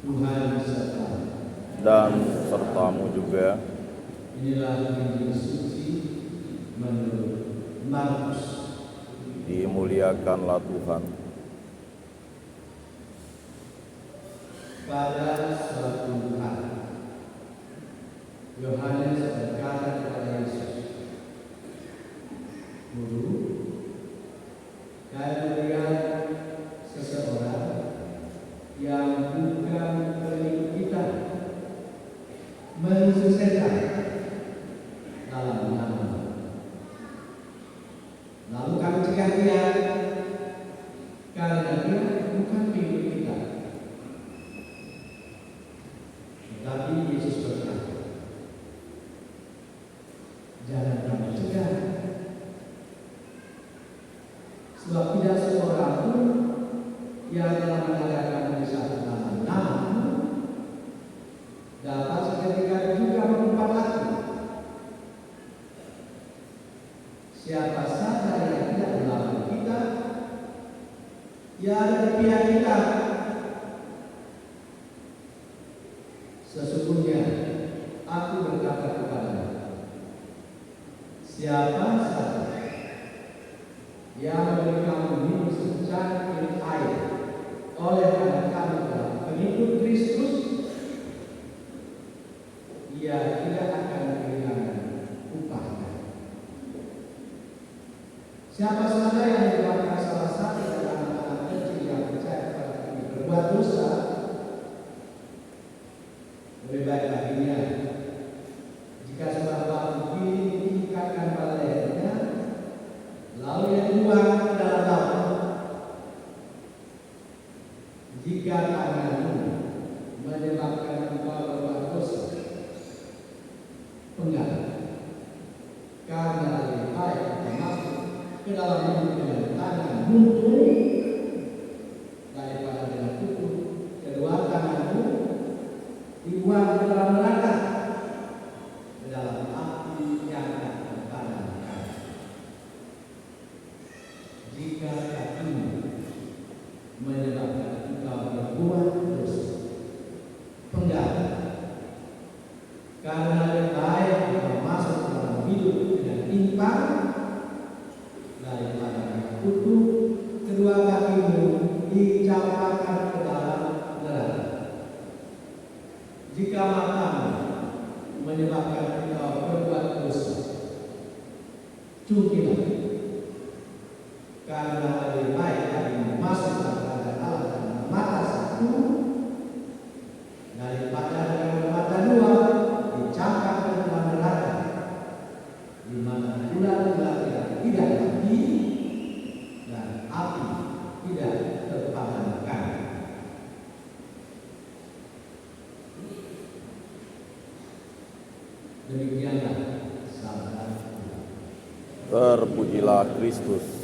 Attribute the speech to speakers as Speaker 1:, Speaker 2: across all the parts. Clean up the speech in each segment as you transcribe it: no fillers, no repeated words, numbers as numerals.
Speaker 1: Tuhan besertamu.
Speaker 2: dan sertamu juga.
Speaker 1: Inilah Injil suci menurut Markus.
Speaker 2: Dimuliakanlah Tuhan.
Speaker 1: Pada suatu hari, Yohanes berkata kepada Yesus, "Guru, kami melihat seseorang yang bukan pengikut kita mensucikan dalam nama. Lalu kami cegah dia karena dia bukan pengikut kita." Tetapi Yesus berkata, "Jangan kamu cegah, sebab tidak seorang pun yang telah mengadakan satu nama-namamu dapat seketika juga mengumpat lagi. Siapa saja yang tidak melawan kita, ia ada di pihak kita. Sesungguhnya aku berkata kepadamu, siapa saja yang memberi kamu minum secangkir air oleh karena kamu adalah pengikut Kristus, ia tidak akan kehilangan upahnya. Siapa saja yang menyebabkan salah satu dari anak-anak kecil yang percaya kepada kami berbuat dosa, lebih baik baginya jika sebuah batu diikatkan pada lehernya, lalu ia dibuang ke dalam laut. Jika tanganmu menyebabkan engkau berbuat dosa, penggal, karena lebih baik kita masuk ke dalam hidup dengan tangan buntu daripada dengan tubuh kedua tanganmu dibuang ke dalam neraka, ke dalam api yang akan terpadamkan. Jika kakimu menyebabkan engkau berbuat dosa, penggal, karena lebih baik engkau masuk ke dalam hidup dengan timpang daripada dengan kutuk kedua kakimu dicampakkan ke dalam neraka. Jika matamu menyebabkan engkau berbuat dosa, cungkilah, karena lebih baik kamu masuk kepada Allah dengan mata satu daripada dengan mata dua dicampakkan ke dalam neraka, di mana ular-ular tidak mati dan api tidak terpadamkan. Demikianlah sabda Tuhan.
Speaker 2: Terpujilah Kristus.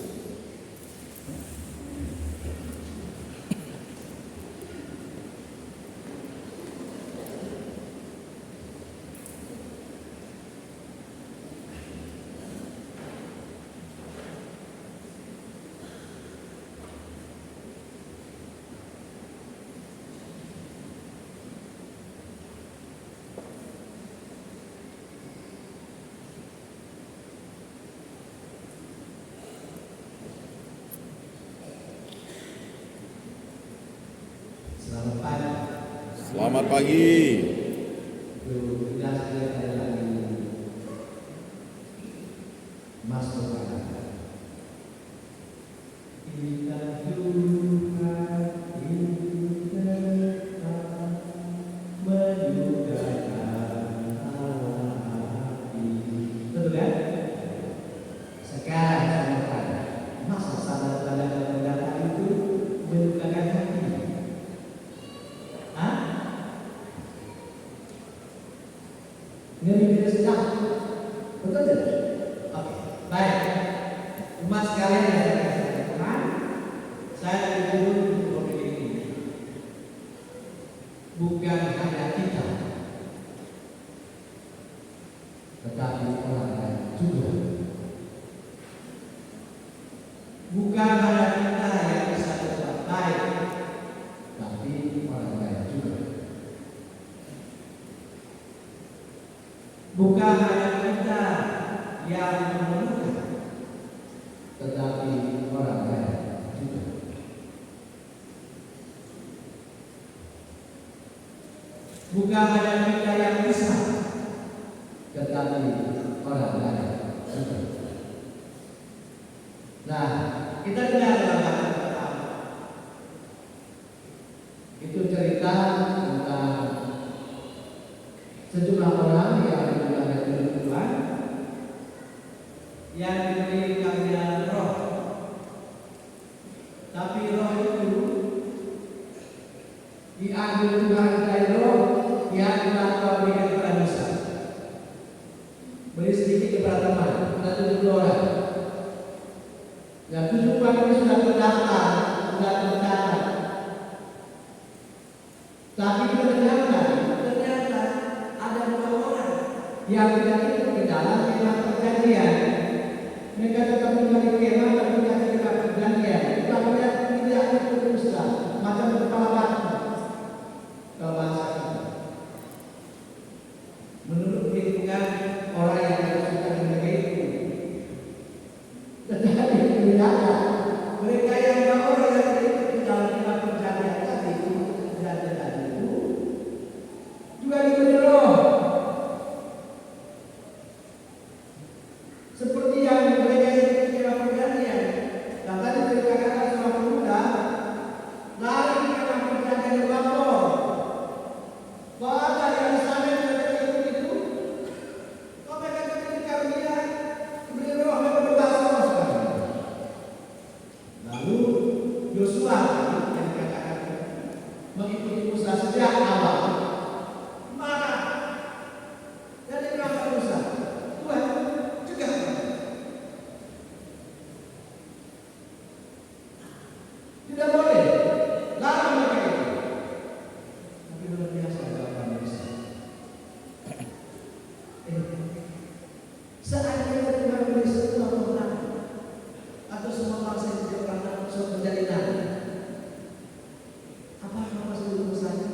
Speaker 2: Selamat pagi.
Speaker 1: Ngeri sedang, betul tidak? Oke, baik. Umat sekalian yang saya kasih Tuhan, saya berjudul topik ini, bukan hanya kita, tetapi orang lain juga. Bukan hanya kita yang bisa berbuat baik, tapi orang lain juga. Bukan hanya kita yang memerlukan, tetapi orang lain juga. Bukan hanya kita yang bisa, tetapi orang lain juga. Nah, kita dengar dalam ayat pertama. Itu cerita tentang sejumlah orang yang berada di Tuhan, yang diberi karunia roh. Tapi roh itu diambil Tuhan dari roh yang tanpa berikan kepada Musa. Beri sedikit kepada teman, ada 70 orang. Dan 7 orang ini sudah terdaftar, sudah tercatat. Tapi ternyata ada 2 orang yang tidak ikut ke dalam kemah perjanjian. Mereka tetap tinggal di kemah tapi tidak di kemah perjanjian. Itu artinya tidak ikut Musa, macam kepala batu. Kalau bahasa kita, menurut hitungan orang yang suka menjaga itu, tetapi tidak ada mereka yang orang yang tidak ikut di dalam kemah perjanjian tadi itu juga diberi roh. Seperti yang mereka ikut di kemah perjanjian. Dan tadi ceritakan seorang pemuda lari di kemah perjanjian di lapor. Bahwa yang sana yang mereka ikut itu, kalau mereka diberi karunia, diberi roh, mereka berbahasa roh sekarang. Lalu Yosua yang dikatakan mengikuti Musa sejak awal. Marah. Jadi berapa Musa? Tuhan, cegah. Tidak boleh. Larang mereka itu. Tapi luar biasa jawaban Musa. Seandainya Tuhan beri semua orang atau semua bangsa yang tidak pernah menjadi nabi, apakah masih belum saja?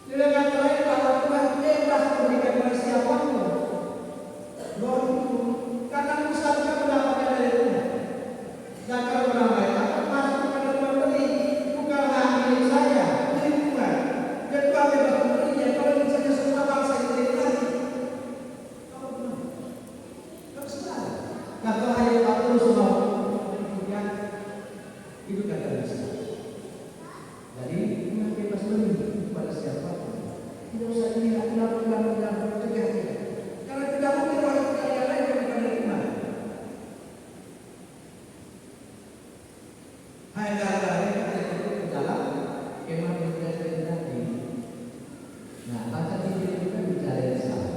Speaker 1: Dengan kata lain bahwa Tuhan bebas memberikan kepada siapapun roh itu, karena Musa juga mendapatkan dari Tuhan. Dan kalau orang lain akan masuk kepada Tuhan beri, bukanlah milik saya, milik Tuhan. Dan Tuhan bebas memberinya. Kalau misalnya semua bangsa yang jadi nabi, apa Tuhan? Kalau saudara, kata ayat 40 semua kemudian itu kata Musa. Jadi Tuhan bebas memberi kepada siapapun. Tidak usah dilakukan dan cegah dia. Karena tidak mungkin orang yang lain bukan dari Tuhan. Hai kata mereka ikut ke dalam kemah perjanjian tadi. Nah, baca Injil itu kan bicara yang sama.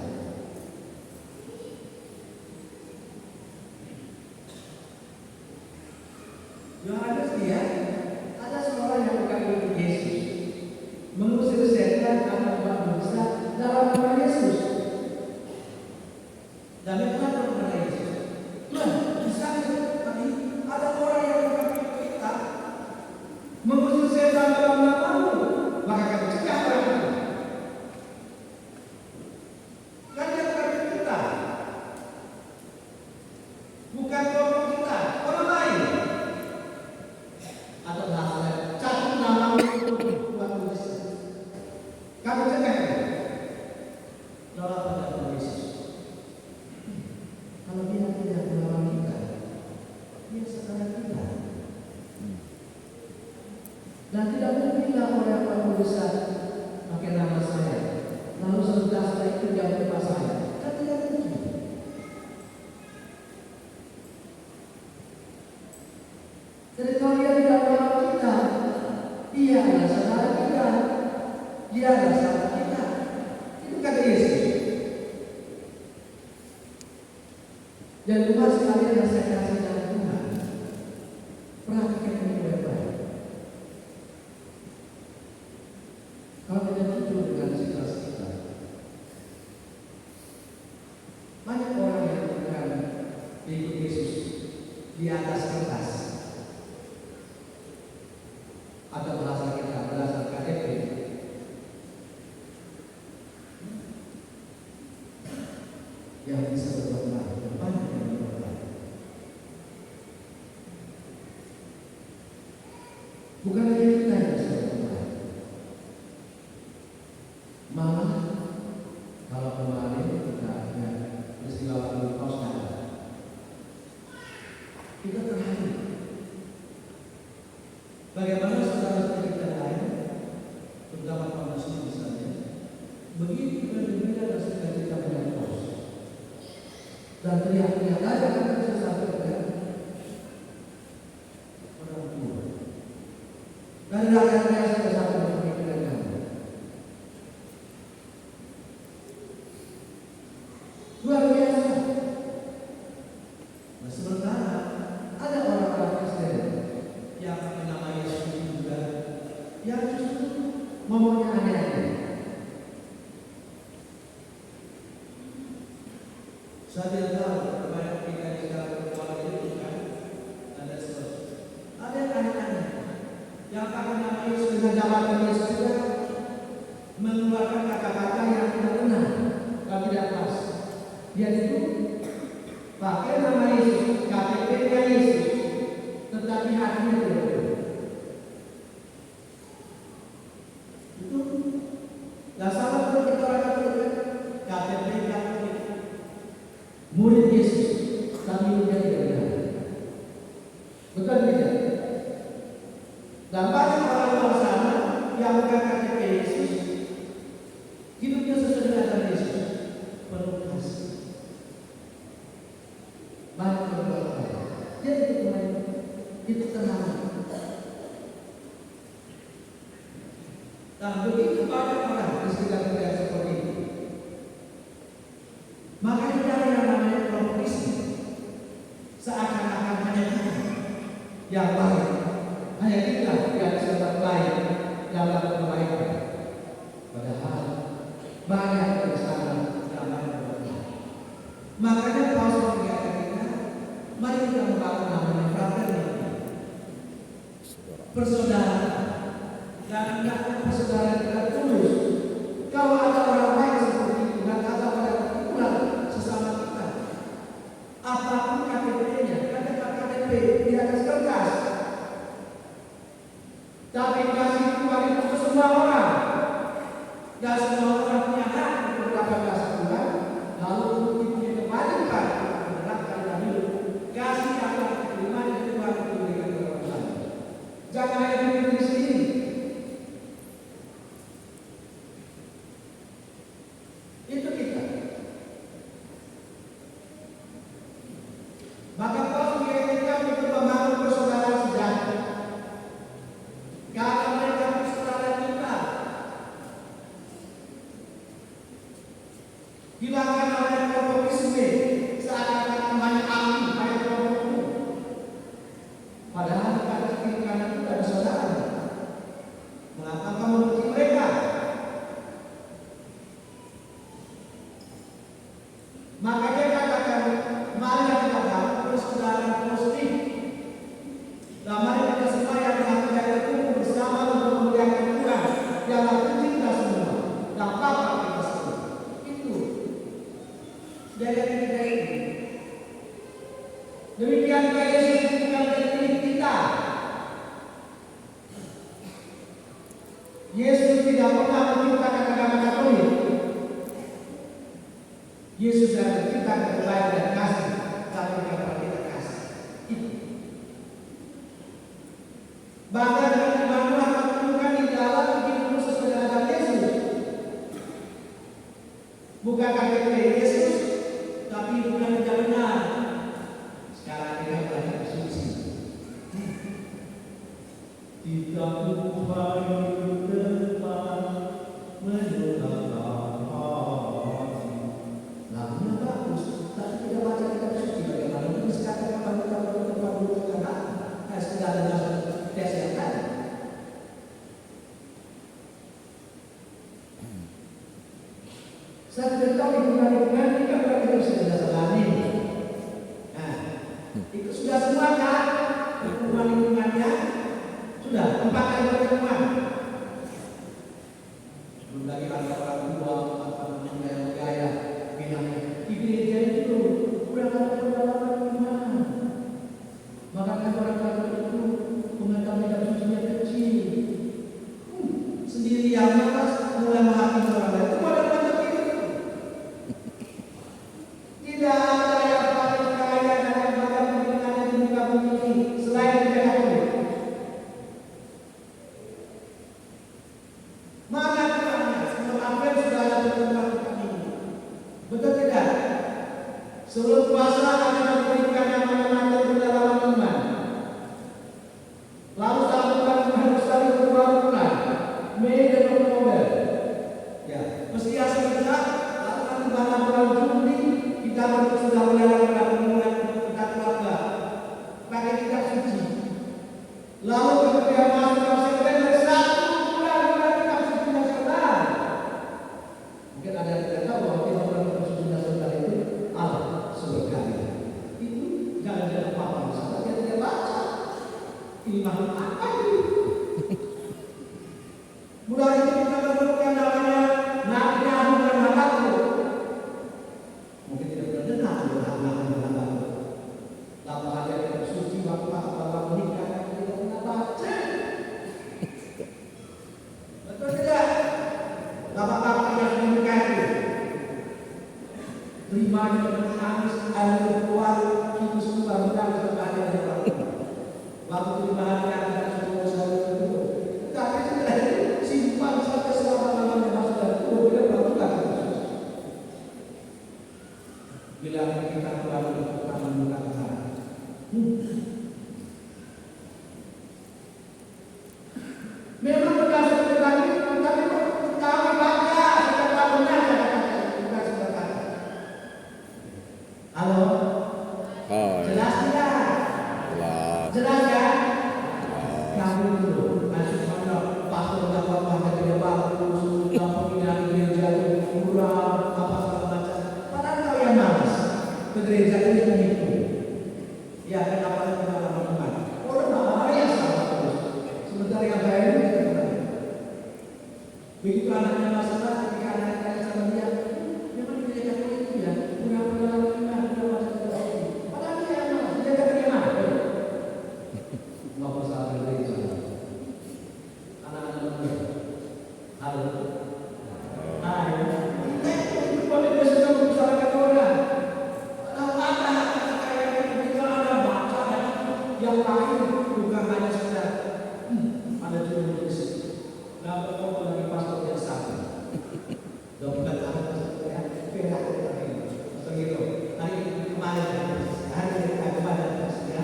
Speaker 1: Yohanes dia ada seorang yang bukan ikut Yesus, mengusir setan anak buah dosa dalam nama Yesus. Dan mereka kepada Yesus, Tuhan, bisa tadi ada orang yang bukan ikut kita mengusir setan dalam nama-Mu, maka kami cegah orang itu. Kan dia bukan ikut kita, bukan kelompok kita, orang lain. Atau bahasa lain, catat nama buat tulis. Kami cegah dia. Jawab pada Yesus. Kalau dia tidak melawan kita, dia saudara kita. Dan tidak mungkinlah orang yang bisa pakai nama saya, lalu sesudah setelah itu dia berubah saya. Kan tidak mungkin. Jadi kalau dia tidak melawan kita, dia adalah saudara kita, dia adalah sahabat kita. Itu kata Yesus. Dan rumah sekalian yang saya kasih dalam Tuhan, perhatikan ini baik-baik. Kalau kita jujur dengan situasi kita, banyak orang yang bukan ikut Yesus di atas kertas, yang bisa berbuat baik dan banyak yang berbuat baik. Bukan hanya kita yang bisa berbuat baik. Malah kalau kemarin kita ingat peristiwa Holocaust, kita terharu bagaimana saudara-saudara kita lain, terutama kaum muslim misalnya, begitu bergembira dan sukacita melihat pos dan teriak-teriak ada kata sesuatu dengan orang tua dan rakyat-rakyat sesuatu dengan kami. Luar biasa. Nah, sementara ada orang-orang Kristen yang menamai Yesus juga, yang justru ngomongnya aneh-aneh. Saya tidak tahu banyak kita di dalam keluarga itu kan ada sesuatu. Ada yang aneh-aneh yang pakai nama Yesus dengan jabatan Yesus juga mengeluarkan kata-kata yang tidak benar dan tidak pas. Dia itu pakai nama Yesus, KTP-nya Yesus, tetapi hatinya tidak benar. Itu dan sama kalau kita orang Katolik, KTP murid Yesus, tapi hidupnya tidak benar. Betul tidak? Dan banyak orang luar sana yang bukan KTP Yesus, hidupnya sesuai dengan ajaran Yesus, penuh kasih. Banyak berbuat baik. Dia itu kemarin, itu tenang. Dan begitu banyak orang di sekitar kita seperti itu. Makanya ada yang namanya kelompok Islam. Seakan-akan hanya kita yang baik, hanya kita yang sedang baik dalam kebaikan. Padahal banyak dari sana yang berbuat baik. Makanya Paulus mengingatkan kita, mari kita membangun namanya fraternity, persaudaraan. Dan hendaknya persaudaraan kita tulus. Kalau ada orang lain seperti itu dan ada orang kurang sesama kita, apapun KTP-nya, katakan KTP di atas kertas, tapi kasih Tuhan itu ke semua orang, dan semua orang punya hak untuk 18 bulan, lalu untuk dikembalikan menerapkan dalam hidup. Kasih akan diterima dan Tuhan diberikan kepada orang lain. Jangan hanya diri sendiri. Itu kita. Maka Paulus mengingatkan untuk membangun persaudaraan sejati. Karena mereka persaudaraan kita hilangkan oleh kelompokisme, seakan-akan banyak ahli, banyak kelompokmu. Padahal pada kiri kanan itu ada saudara. Mengapa kamu benci mereka? Makanya katakan, mari kita bangun persaudaraan positif. Dan mari kita semua yang melakukan itu bersama untuk memuliakan Tuhan dalam kita semua dan Bapa kita semua. Itu daya kita ini. Demikian Yesus bukan milik kita. Yesus tidak pernah menciptakan agama Katolik. Yesus yang menciptakan kebaikan dan kasih, tapi kepada kita kasih. Itu. Bahkan dengan Immanuel menunjukkan di dalam hidup sesuai dengan ajaran Yesus. Bukan KTP Yesus, tapi bukan tidak benar. Sekarang kita belajar bersuci. Tidak Tuhan depan menyuarakan hati. Lagunya bagus, tapi tidak baca kitab suci. Bagaimana ini sekarang kita berbuka sudah ada tes yang tadi. Saya tidak tahu lingkungan ini kan kita sudah selami. Nah, itu sudah semua kan lingkungannya sudah 4 kali pertemuan. Belum lagi ada orang tua, apa namanya gaya bilangnya di gereja Mungkin ada yang tidak tahu bahwa kita orang bersujud saudara itu Allah seberkali. Itu jangan jadi apa-apa. Salah dia tidak baca. Ini makhluk apa itu? Mulai itu kita menemukan namanya Nabi Abu dan Habakuk. Mungkin tidak pernah dengar Nabi dan Habakuk. Lama ada yang suci waktu bapak menikah tidak pernah baca. Betul tidak? Bapak-bapak yang menikah itu terimanya dengan nangis, air keluar, kita semua menangis kepada Allah. Waktu itu dibahagiakan semua saya itu, tapi sudah simpan sampai selama-lamanya masuk dalam tubuh kita melakukan itu. Bila kita keluar kita menemukan cara. Memang berdasarkan tadi, tapi kami baca setiap tahunnya kita sudah baca. Halo,
Speaker 2: Hai.
Speaker 1: jelas tidak?
Speaker 2: Jelas.
Speaker 1: Jelas ya? Kamu dulu, nanti mana pastor dan bapak kerja bagus, dapat pindah gereja murah, apa segala macam. Padahal kau yang malas ke gereja ini menipu. Ya kenapa pengalaman Tuhan? Orang bahaya sama terus. Sementara yang baik itu tidak benar. Begitu anaknya masalah, ketika anaknya tanya sama dia, memang di gereja kau itu ya, punya pengalaman Tuhan, punya macam itu. Padahal dia yang malas, dia kata dia mana? Mau masalah gereja. Anak-anak muda. Halo. Nah, itu boleh biasa membicarakan orang. Kalau ada yang lain bukan hanya sekedar ada tulis dapat kau lagi pastor yang sama dapat ada ya perak begitu hari kemarin ya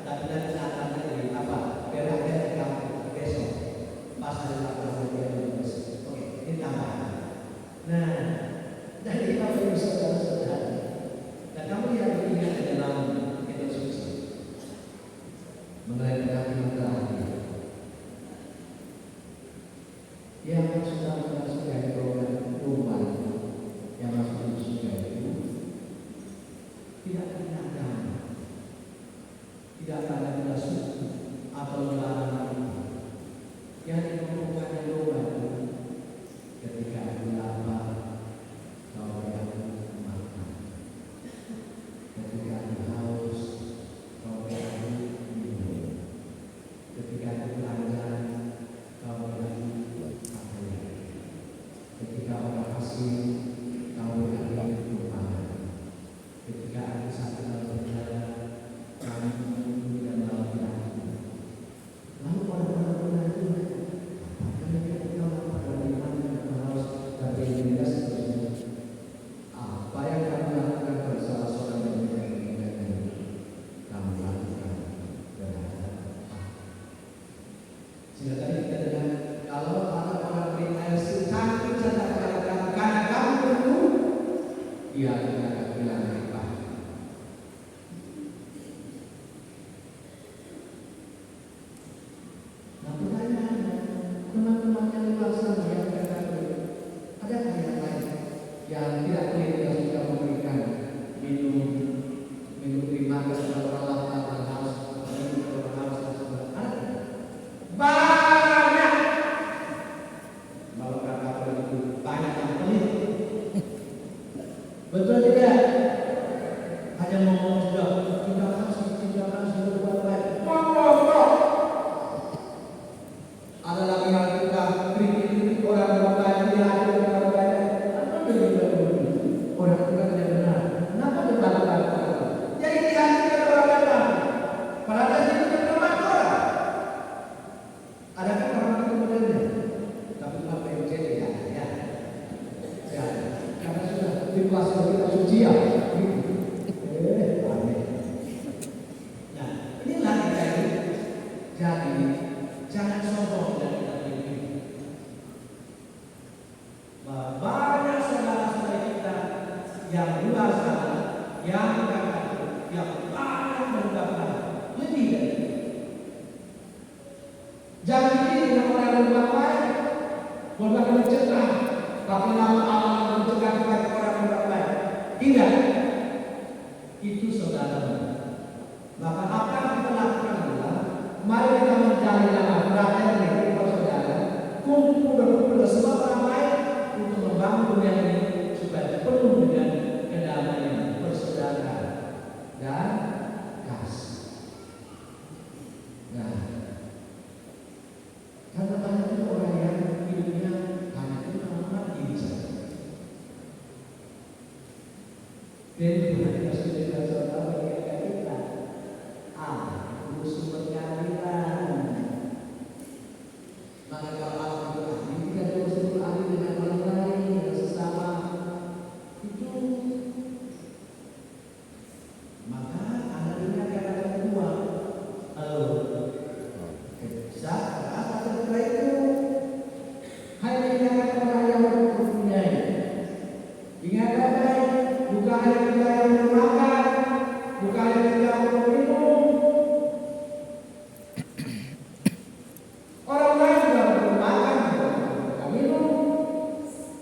Speaker 1: tapi dari datang dari apa peraknya yang besok pas hari laporan dia tulis oke ini tambahan. Nah dari apa yang saudara-saudara dan kamu yang ingat di dalam kitab suci mengenai pengambilan terakhir yang sudah masuk dari rumah yang masuk di surga itu tidak ada tidak ada suku atau larangan yang ditemukan di rumah itu ketika ada lapar kau yang makan ketika ada haus kau yang minum ketika ada belanja kau yang pakai ketika orang asing kau yang rumah ketika ada satu dalam berjalan kami menunggu dan melakukan lalu orang-orang itu karena kita tahu pada iman dan harus dari diri sendiri apa yang kami lakukan pada salah seorang yang meninggal kami lakukan berhadap sehingga tadi kita dengar kalau ada orang beri air secangkir saja katakan karena kamu perlu dia akan bilang apa. Nah pertanyaannya teman-teman yang luar sana yang katakan adakah yang lain yang tidak boleh kita sudah memberikan minum dimakan kepada orang lapar dan haus minum orang haus dan sebagainya ada banyak kalau kata itu banyak yang pelit betul tidak hanya ngomong sudah kasih buat baik ngomong ada lagi yang kita kritik orang baik dia ada orang baik apa orang bukan tidak benar kenapa dia melakukan jadi dihasilkan orang baik padahal itu tidak orang ada kan orang itu modelnya tapi apa yang jadi ya karena sudah di kelas kita suci ya aneh. Nah inilah kita ini jadi jangan sombong dan kita ini banyak saudara-saudara kita yang luar sana yang banyak mendapatkan lebih dari itu. Jangan ini dengan orang yang berbuat baik, berbuat mencegah, tapi nama Allah tidak? Itu saudara. Maka apa yang kita lakukan adalah mari kita menjalin nama fraternity ini saudara, berkumpul semua orang baik untuk membangun dunia ini supaya penuh dengan kedamaian, persaudaraan dan kasih. Nah, karena banyak juga orang yang hidupnya hanya cuma diri saja. Dan Tuhan yang sudah saudara berikan kita, itu sumber keadilan. Maka kalau Allah berarti tidak ada unsur adil dengan orang lain dan sesama itu, maka Anda dengar kata kedua, saat setelah itu hanya ingat orang yang mempunyai. Ingat baik, bukan hanya kita yang memakan, bukan hanya kita yang meminum. Orang lain juga bermakan, juga minum.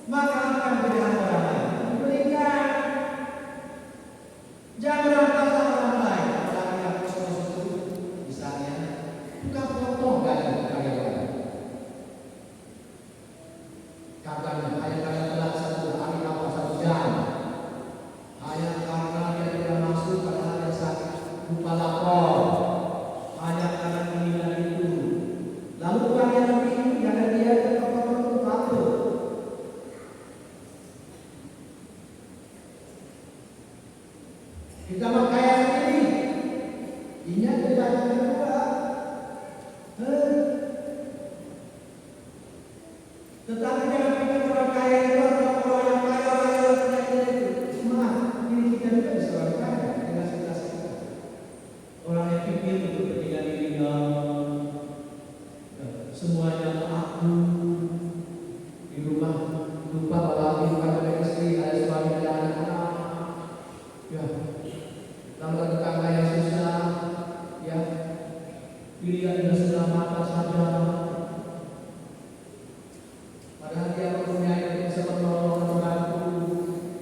Speaker 1: Maka akan pilihan orang lain diberikan. Jangan rasa orang lain. Orang yang kosong itu, misalnya, bukan potong gaji karyawan. Katanya hanya karena telat 1 hari atau 1 jam, hanya karena dia tidak masuk pada hari yang sakit, lupa lapor, hanya karena ini dan itu. Lalu bukan yang lebih, yang dia tetap patuh. Kita makaya sendiri. Ingat kejadian kedua. Tetapi jangan pikir orang kaya itu adalah orang yang kaya, orang yang punya itu. Maaf, ini kita juga bisa orang kaya dengan situasi kita. Orang yang pikir untuk kepentingan dirinya, semuanya untuk aku, di rumah lupa bahwa kehidupan ada istri, ada suami, ada anak-anak. Ya, lalu ada tetangga yang susah, ya, dilihat dengan sebelah mata saja. Padahal dia mempunyai yang bisa menolong, membantu.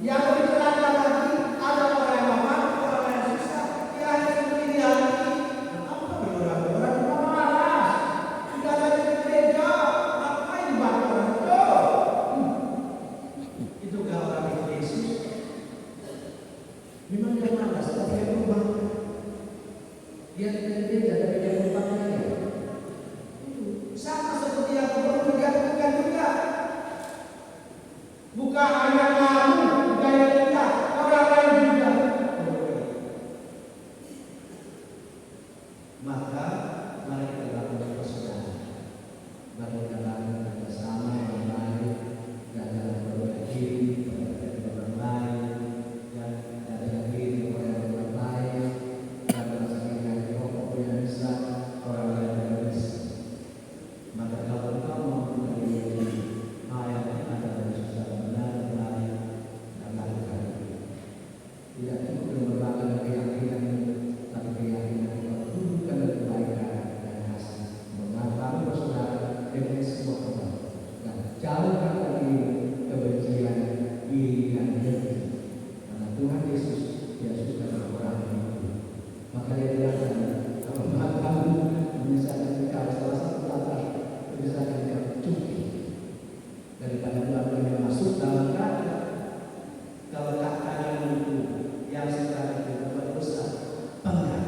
Speaker 1: Yang lebih celaka lagi, ada orang yang mampu, orang yang susah. Dia hanya sendiri hati. Apa berdoa-doa? Dia malas. Tidak ada di gereja. Ngapain dibantu orang itu? Itukah orang itu Yesus? Memang dia malas, tapi dia berubah. Dia tidak di gereja, tapi dia berubahnya dia. Sama seperti yang perlu dilakukan juga. Bukan hanya kamu, bukan hanya kita, orang lain juga. Maka mari kita lakukan persaudaraan. Bagaimana bersama yang baik dan dalam berbagi kepada orang lain dan dalam diri orang yang baik dan merasakan yang pokok yang bisa orang lain yang bisa. Maka kalau engkau mampu dari ayat yang ada dari susah benar dan baik dan lakukan itu. Tidak cukup dengan berbakar keyakinan, tapi keyakinan kita tunjukkan dari kebaikan dan kasih. Mengampuni bersaudara dengan semua orang dan jauhkan dari kebencian, iri dan dengki. Karena Tuhan Yesus dia suka dengan orang itu. Maka dia bilang kalau kamu menyesatkan kita salah satu latar menyesatkan kita cukup daripada bulan yang masuk dalam kata kalau kata yang itu yang sekarang itu berdosa penggal.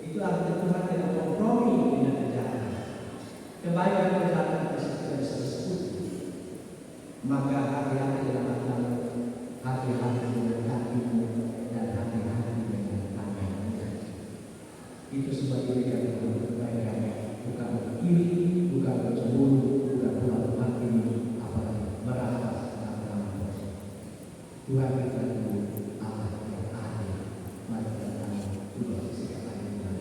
Speaker 1: Itu artinya Tuhan tidak kompromi dengan kejahatan. Kebaikan kejahatan kita bisa disebut. Maka hati-hati dengan hatimu, hati-hati dengan hatimu, dan hati-hati dengan tanganmu. Itu sebagai diberikan kebaikan, bukan iri, bukan bercemburu, bukan pula hati, apalagi berampas dan berampas. Tuhan kita itu Allah yang adil. Mari kita tahu dua sisi keadilan.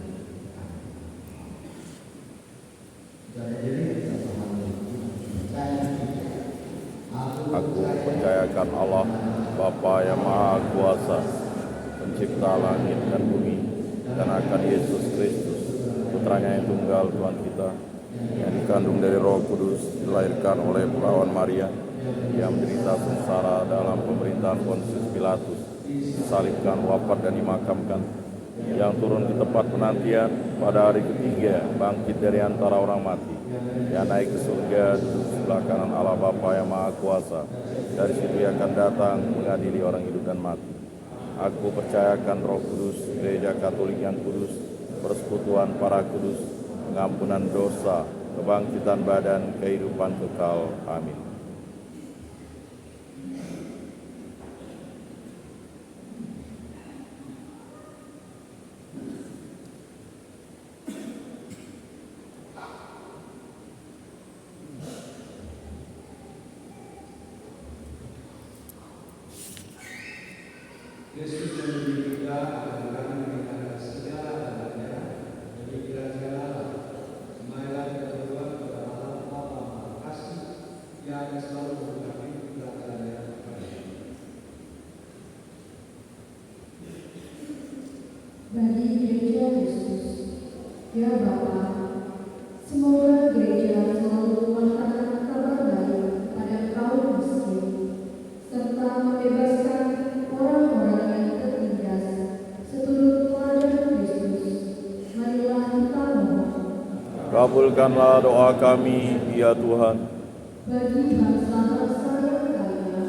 Speaker 1: Jadi kita pahami.
Speaker 2: Aku percayakan Allah, Bapa yang Maha Kuasa, pencipta langit dan bumi, dan akan Yesus Kristus, Putranya yang tunggal Tuhan kita, yang dikandung dari Roh Kudus, dilahirkan oleh perawan Maria, Ia menderita sengsara dalam pemerintahan Pontius Pilatus, disalibkan, wafat dan dimakamkan, yang turun di tempat penantian pada hari ketiga, bangkit dari antara orang mati, yang naik ke surga, duduk sebelah kanan Allah Bapa yang Maha Kuasa. Dari situ ia akan datang mengadili orang hidup dan mati. Aku percayakan Roh Kudus, Gereja Katolik yang kudus, persekutuan para kudus, pengampunan dosa, kebangkitan badan, kehidupan kekal. Amin.
Speaker 1: Yesus mendidik kita agar kami meninggalkan segala adanya demi kerajaan Allah. Marilah kita berdoa kepada Allah Bapa Maha Kasih yang selalu memberkati kerajaannya.
Speaker 3: Bagi gereja Yesus, ya Bapa, semoga gereja selalu mewartakan kabar baik pada kaum miskin, serta membebaskan orang-orang yang tertindas seturut teladan Kristus. Marilah kita mohon.
Speaker 2: Kabulkanlah doa kami, ya Tuhan.
Speaker 3: Bagi bangsa-bangsa yang kaya,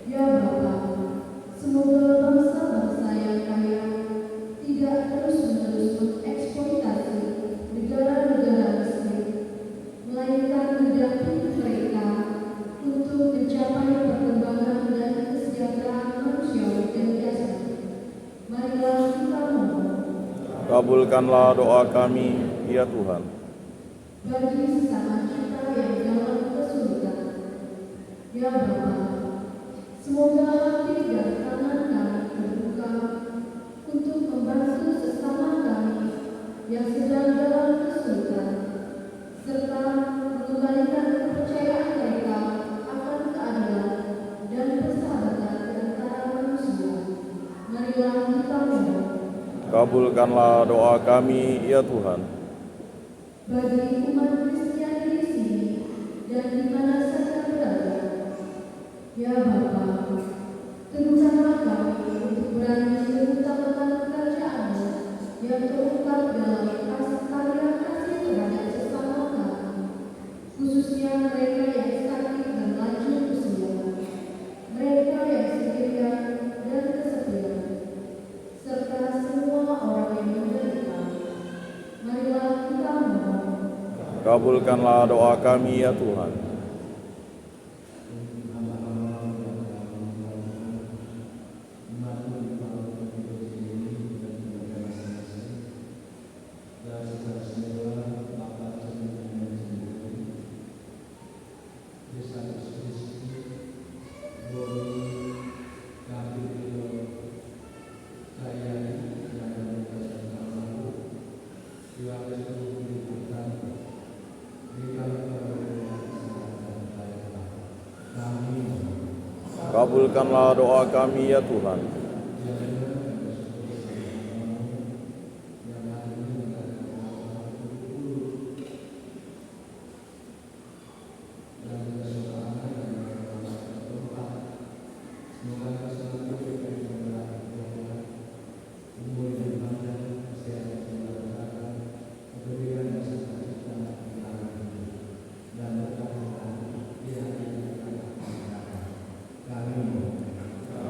Speaker 3: ya Bapa, semoga bangsa-bangsa yang kaya tidak terus-menerus mengeksploitasi negara-negara miskin, melainkan mendampingi mereka untuk mencapai perkembangan dan kesejahteraan manusiawi dan jasmani. Marilah kita mohon.
Speaker 2: Kabulkanlah doa kami, ya Tuhan.
Speaker 3: Bagi sesama kita yang dalam kesulitan, ya Bapa, semoga hati dan tangan kami terbuka untuk membantu sesama kami yang sedang dalam kesulitan, serta mengembalikan kepercayaan mereka akan keadilan dan persahabatan di antara manusia. Marilah kita mohon.
Speaker 2: Kabulkanlah doa kami, ya Tuhan.
Speaker 3: Bagi umat Kristiani di sini dan di mana saja berada, ya Bapa, teguhkanlah kami untuk berani mengutamakan kerajaan-Mu yang terungkap dalam karya kasih terhadap sesama kami, khususnya mereka yang sakit dan lanjut usia, mereka yang sendirian dan kesepian, serta semua orang yang menderita. Marilah kita mohon.
Speaker 2: Kabulkanlah doa kami, ya Tuhan. Kabulkanlah doa kami, ya Tuhan.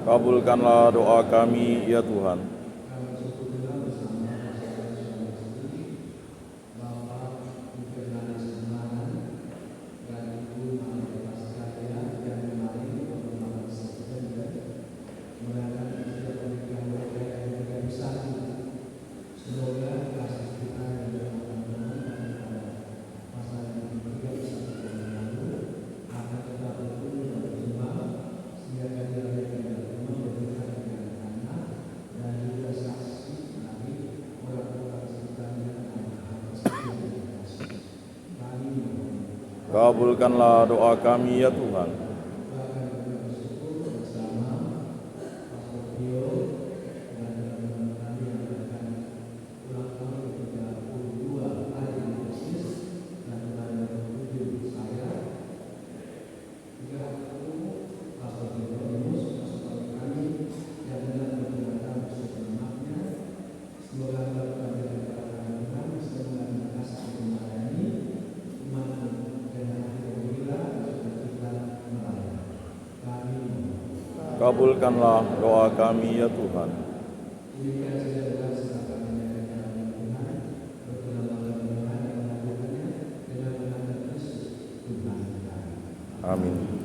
Speaker 2: Kabulkanlah doa kami, ya Tuhan. Kabulkanlah doa kami, ya Tuhan. Kabulkanlah doa kami ya Tuhan. Amin.